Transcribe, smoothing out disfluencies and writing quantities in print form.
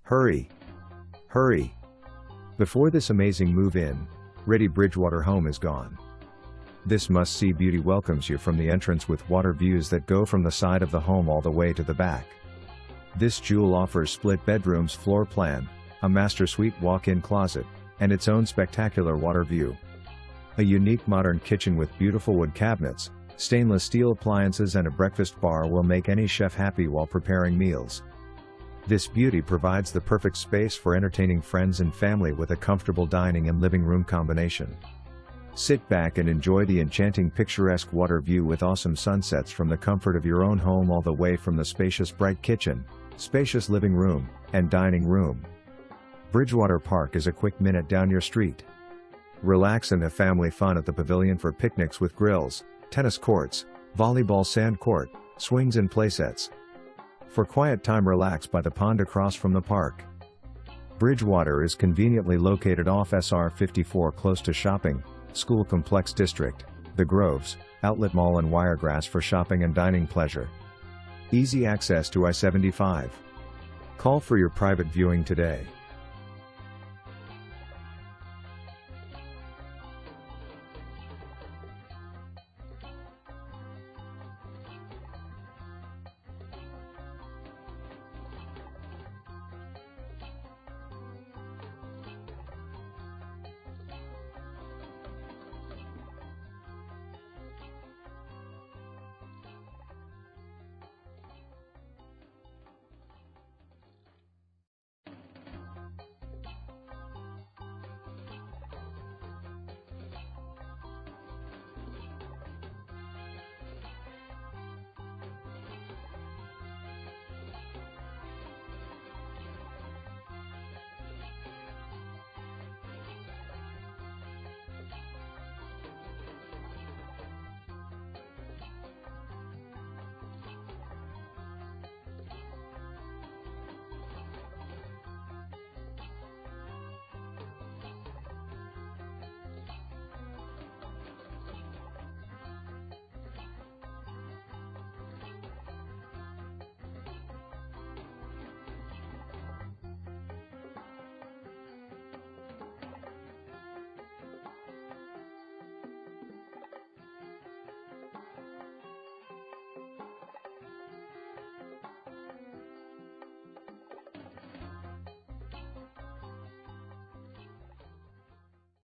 Hurry! Hurry! Before this amazing move-in, ready Bridgewater home is gone. This must-see beauty welcomes you from the entrance with water views that go from the side of the home all the way to the back. This jewel offers split bedrooms floor plan, a master suite walk-in closet, and its own spectacular water view. A unique modern kitchen with beautiful wood cabinets, stainless steel appliances and a breakfast bar will make any chef happy while preparing meals. This beauty provides the perfect space for entertaining friends and family with a comfortable dining and living room combination. Sit back and enjoy the enchanting picturesque water view with awesome sunsets from the comfort of your own home all the way from the spacious bright kitchen, spacious living room, and dining room. Bridgewater Park is a quick minute down your street. Relax and have family fun at the pavilion for picnics with grills, tennis courts, volleyball sand court, swings and playsets. For quiet time, relax by the pond across from the park. Bridgewater is conveniently located off SR 54 close to shopping, school complex district, the Groves, Outlet Mall and Wiregrass for shopping and dining pleasure. Easy access to I-75. Call for your private viewing today.